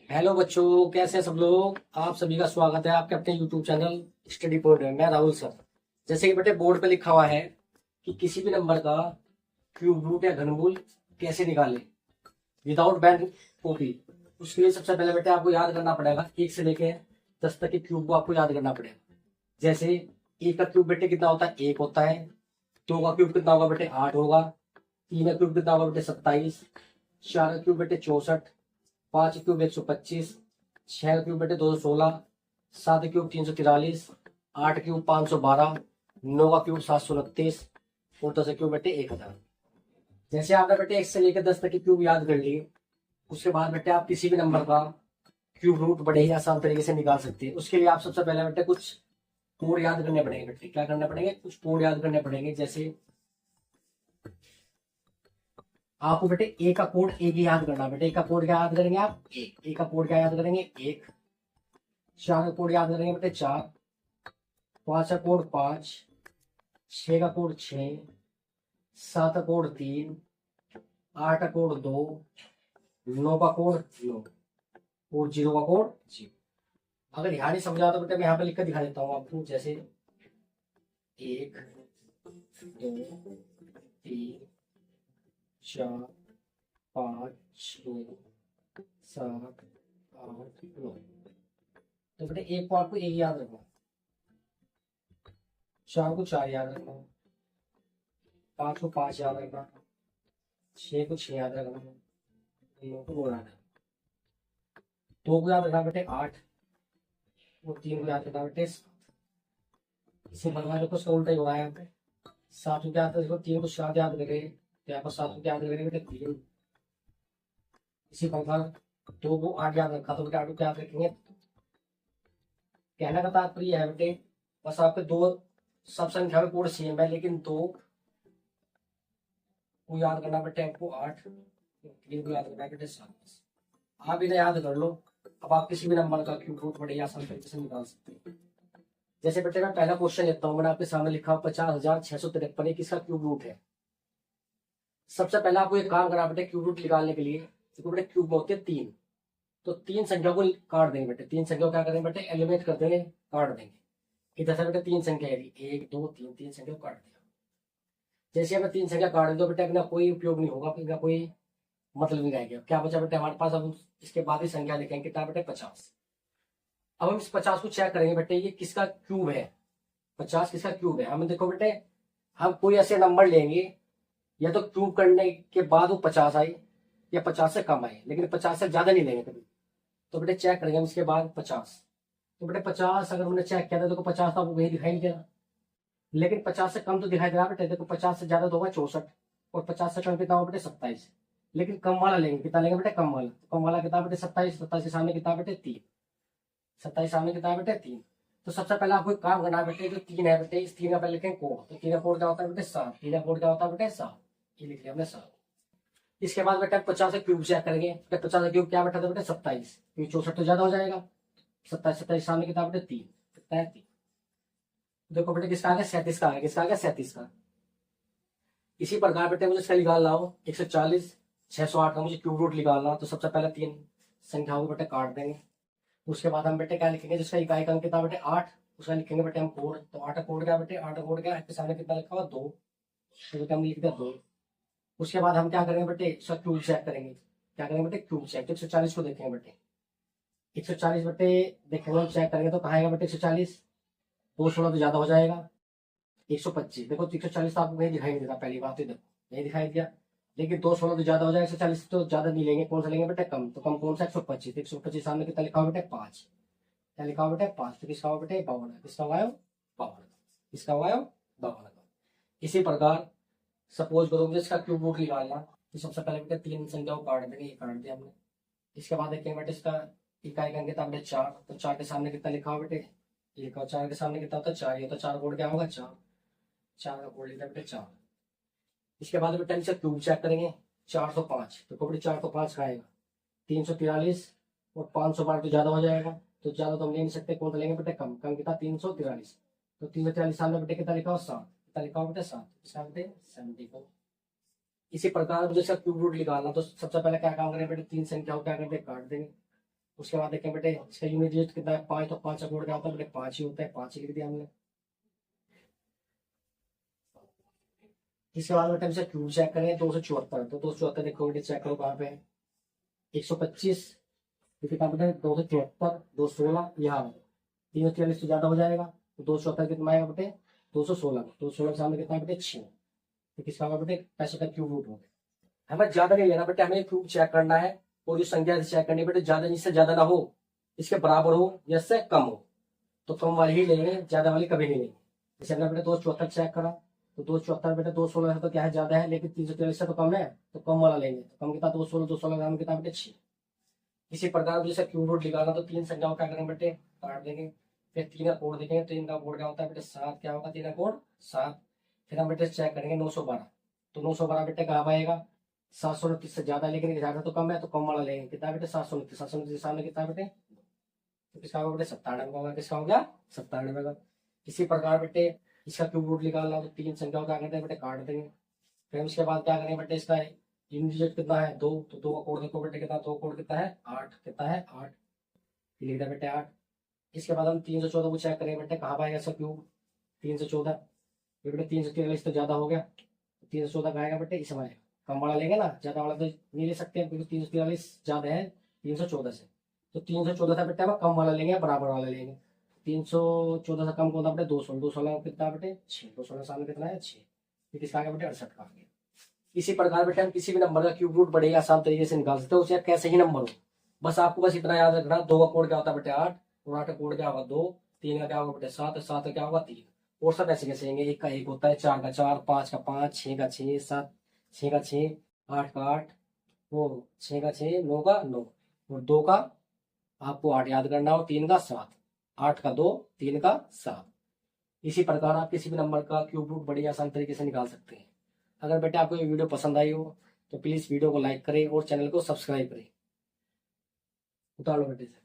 Hello बच्चों, कैसे हैं सब लोग। आप सभी का स्वागत है आपके अपने यूट्यूब चैनल स्टडी पॉइंट में। मैं राहुल सर। जैसे कि बेटे बोर्ड पे लिखा हुआ है कि किसी भी नंबर का क्यूब रूट या घनमूल कैसे निकालें विदाउट बैंक कॉपी। उसके लिए सबसे पहले बेटे आपको याद करना पड़ेगा 1 से लेके 10 तक के क्यूब को आपको याद करना पड़ेगा। जैसे 1 का क्यूब बेटे कितना होता है, 1 होता है। 2 का क्यूब कितना होगा बेटे, 8 होगा। 3 का क्यूब कितना होगा बेटे, 27। 4 का क्यूब बेटे 64। 5 क्यूब 125। 6 क्यूब बेटे 216। 7 क्यूब 343। 8 क्यूब 512। 9 का क्यूब 729। और 10 क्यूब बेटे 1000। जैसे आपने बेटे 1 से लेकर 10 तक के क्यूब याद कर लिए, उसके बाद बेटे आप किसी भी नंबर का क्यूब रूट बड़े ही आसान तरीके से निकाल सकते हैं। उसके लिए आप सबसे पहले बेटे कुछ कोड याद करने पड़ेंगे। बेटे क्या करने पड़ेंगे, कुछ कोड याद करने पड़ेंगे। जैसे आपको बेटे ए का कोड एक ही याद करना। बेटे ए का कोड क्या याद करेंगे आप, एक। ए का कोड क्या याद करेंगे, एक। 4 का कोड याद करेंगे बेटे 4। 5 का कोड 5। 6 का कोड 6। 7 का कोड 3। 8 का कोड 2। 9 का कोड 9। और 0 का कोड 0। अगर यहाँ नहीं समझा तो बेटे मैं यहाँ पे लिख कर दिखा देता हूँ आपको। जैसे 1 2 3 4 5 6 7 8 9। तो बेटे एक को आपको एक याद रखना, 4 को 4 याद रखना, 5 को 5 याद रखना, 6 को 6 याद रखना, 9 को 9 याद रखना, 2 को याद रखना बेटे 8। और 3 को याद रखना बेटे 7। इसे भगवान देखो उसका उल्टा ही हो रहा है यहाँ पे। 7 को याद रखो, 3 को 7 याद रखे तो यहाँ पर 7 को याद रखेंगे बेटे 3। इसी प्रकार 2 को 8 याद रखा तो बेटे 8 को याद रखेंगे। कहने का तात्पर्य है बेटे बस आपके दो सब संख्या में कोड सेम है, लेकिन 2 को याद करना बेटे आपको 8। 3 को याद करना बेटे 7। आप इन्हें याद कर लो। अब आप किसी भी नंबर का क्यूब रूट बड़े आसान तरीके से निकाल सकते हैं। जैसे बेटे मैं पहला क्वेश्चन लेता हूँ। मैंने आपके सामने लिखा 50,653 किसका क्यूब रूट है। सबसे पहले आपको एक काम करना बेटे, क्यूब रूट निकालने के लिए देखो बेटे क्यूब में होते हैं 3। तो 3 संख्या को काट देंगे बेटे। 3 संख्या को क्या करेंगे बेटे, एलिमिनेट कर देंगे, काट देंगे। इधर से बेटे 3 संख्या है, 1 2 3, 3 संख्या को काट दिया। जैसे हमें 3 संख्या काट दो बेटे, इनका कोई उपयोग नहीं होगा, इनका कोई मतलब नहीं रहेगा। क्या बचा बेटे हमारे पास, अब इसके बाद ही संख्या लिखेंगे कितना बेटे 50। अब हम इस 50 को चेक करेंगे बेटे ये किसका क्यूब है। 50 किसका क्यूब है। हम देखो बेटे हम कोई ऐसे नंबर लेंगे या तो क्यूब करने के बाद वो 50 आई या 50 से कम आई, लेकिन 50 से ज्यादा नहीं लेंगे कभी। तो बेटे चेक करेंगे हम इसके बाद 50। तो बेटे 50 अगर हमने चेक किया था, देखो 50 तो आपको वही दिखाई नहीं दे रहा, लेकिन 50 से कम तो दिखाई दे रहा बेटे। देखो 50 से ज्यादा तो होगा 64 और 50 से कम कितना होगा बेटे 27। लेकिन कम वाला लेंगे, कितना लेंगे बेटे कम वाला। तो कम वाला कितना बेटे 27। 27 के सामने कितना बेटे 3। 27 सामने कितना बेटे 3। तो सबसे पहले आपको एक काम करना है बेटे, जो 3 है बेटे इस 3 का पहले लिखेंगे कोड। तो 3 का कोड क्या होता है बेटे 7। 3 का कोड क्या होता है बेटे 7। ये लिख लिया हमने 7। इसके बाद बेटा 50 से क्यूब चेक करेंगे। 50 से क्यूब क्या बैठा था बेटे 27, क्योंकि 64 तो ज्यादा हो जाएगा। 27 27 सामने कितना बेटे 3, कितना है 3। देखो बेटे किसका आ गया 37 का आ गया। किसका आ गया 37 का। इसी प्रकार बेटे मुझे इसका निकालना हो 140 608 का मुझे क्यूब रूट निकालना। तो सबसे पहले 3 संख्याओं को बेटे काट देंगे। उसके बाद हम बेटे क्या लिखेंगे, जिसका इकाई का अंक कितना बेटे 8, उसका लिखेंगे बेटे हम कोड। तो 8 का कोड क्या बेटे, 8 का कोड क्या है, सामने कितना लिखा हुआ 2, तो हम लिख दिया 2। उसके बाद हम क्या करेंगे बेटे, इसका क्यूब चेक करेंगे। क्या करेंगे बेटे क्यूब चेक। 140 को देखेंगे बेटे, 140 बेटे देखेंगे हम चेक करेंगे तो कहाँ आएगा बेटे 140। 216 तो ज्यादा हो जाएगा। 125 देखो 140 तो आपको नहीं दिखाई नहीं देता, पहली बात तो देखो नहीं दिखाई दिया। लेकिन 216 तो ज्यादा हो जाएगा, 140 तो ज्यादा नहीं लेंगे। कौन सा लेंगे बेटे कम। तो कम कौन सा 125। 125 सामने कितना लिखा हुआ बेटे 5। क्या लिखा हुआ बेटे 5। तो किसका हुआ बेटे 52। किसका हुआ 52। किसका हुआ 52। इसी प्रकार सपोज करो मुझे इसका क्यूब रूट निकालना। तो सबसे पहले बेटे 3 संख्या को काट देंगे, ये काट दिया हमने। इसके बाद देखेंगे बेटे इसका इकाई का अंक कितना बेटे 4। तो 4 के सामने कितना लिखा हुआ बेटे, ये लिखा 4 के सामने कितना होता है 4। ये तो 4 कोड क्या होगा 4। 4 का कोड लिखा बेटे 4। इसके बाद बेटे इसका क्यूब चेक करेंगे 405। तो बेटे 405 का आएगा 343 और 512 तो ज्यादा हो जाएगा। तो ज्यादा तो हम ले नहीं सकते, कौन सा लेंगे बेटे कम। कम कितना 343। तो 343 सामने बेटे कितना लिखा हो 7। कितना लिखा हो बेटे 7। इसका बेटे 74। इसी प्रकार जैसे क्यूब रूट निकालना, तो सबसे पहले क्या काम करें बेटे, 3 संख्याओं क्या करते हैं, काट देंगे। उसके बाद देखें बेटे इसका यूनिट डिजिट कितना है, 5, तो 5 का कोड क्या होता है बेटे, 5 ही होता है, 5 ही लिख दिया हमने। इसके बाद बेटे हमसे क्यूब चेक करें, 274, तो 274 देखो बेटे चेक करो कहाँ पे है, 125, कितना बेटे 274, 216, यहाँ 343 से ज्यादा हो जाएगा, तो 274 कितना आएगा बेटे, 216, 216 के सामने कितना बेटे 6, तो किसका होगा बेटे 65 का क्यूब रूट हो गया। हमें ज्यादा नहीं लेना बेटे, हमें क्यूब चेक करना है और जो संख्या चेक करनी है बेटे, ज्यादा जिससे ज्यादा ना हो, इसके बराबर हो या इससे कम हो, तो कम वाली ही लेंगे, ज्यादा वाली कभी नहीं लेंगे। जैसे हमने बेटे 274 चेक करा, तो 274 बेटे 216 है तो क्या है, ज्यादा है, लेकिन 343 से तो कम है, तो कम वाला लेंगे। तो कम कितना 216, 216 ग्राम कितना बेटे 6। इसी प्रकार जैसे क्यूब रूट निकालना, तो 3 संख्याओं क्या करेंगे बेटे, काट देंगे। फिर 3 का कोड देखेंगे, 3 का कोड क्या होता है बेटे 7, क्या होगा 3 का कोड 7। फिर हम बेटे चेक करेंगे 912, तो 912 बेटे कहाँ आएगा, 729 से ज्यादा, लेकिन ज्यादा तो कम है, तो कम वाला लेंगे। कितना बेटे 729, 729 सामने कितना बेटे, तो किसका होगा बेटे 97 का होगा, किसका हो गया 97 का। इसी प्रकार बेटे इसका क्यूब रूट निकालना, तो 3 संख्याओं क्या करते हैं बेटे, काट देंगे। फिर उसके बाद क्या करेंगे बेटे, इसका यूनिट डिजिट कितना है 2, तो 2 का कोड देखो बेटे कितना, 2 कोड कितना है 8, कितना है 8, लिख दिया बेटे 8। इसके बाद हम 314 को चेक करेंगे बेटे, कहाँ पाएगा इसका क्यूब, 314, बेटे 343 तो ज्यादा हो गया, 314 का आएगा बेटे इसमें आएगा, कम वाला लेंगे ना, ज्यादा वाला तो नहीं ले सकते हैं, क्योंकि 343 ज्यादा है 314 से, तो 314 था बेटे हम कम वाला लेंगे, बराबर वाला लेंगे। 314 से कम कौन था बेटे 216, 216 कितना बेटे 6, 216 सामने कितना है 6, फिर किसका आ गया बेटे 68 का आ गया। इसी प्रकार बेटे हम किसी भी नंबर का क्यूब रूट बड़े आसान तरीके से निकाल सकते हैं, उसे कैसे ही नंबर हो, बस आपको बस इतना याद रखना, 2 का कोड क्या होता है बेटे 8, और 8 का कोड क्या होगा 2, 3 का क्या होगा बेटे 7, 7 का क्या होगा 3, और सब ऐसे कैसे होंगे, 1 का 1 होता है, 4 का 4, 5 का 5, 6 का 6, 7, 6 का 6, 8 का 8, वो 6 का 6, 9 का 9, और 2 का आपको 8 याद करना हो, 3 का 7, 8 का 2, 3 का 7। इसी प्रकार आप किसी भी नंबर का क्यूब रूट बड़ी आसान तरीके से निकाल सकते हैं। अगर बेटा आपको ये वीडियो पसंद आई हो तो प्लीज वीडियो को लाइक करें और चैनल को सब्सक्राइब करें। उतार लो बेटे से।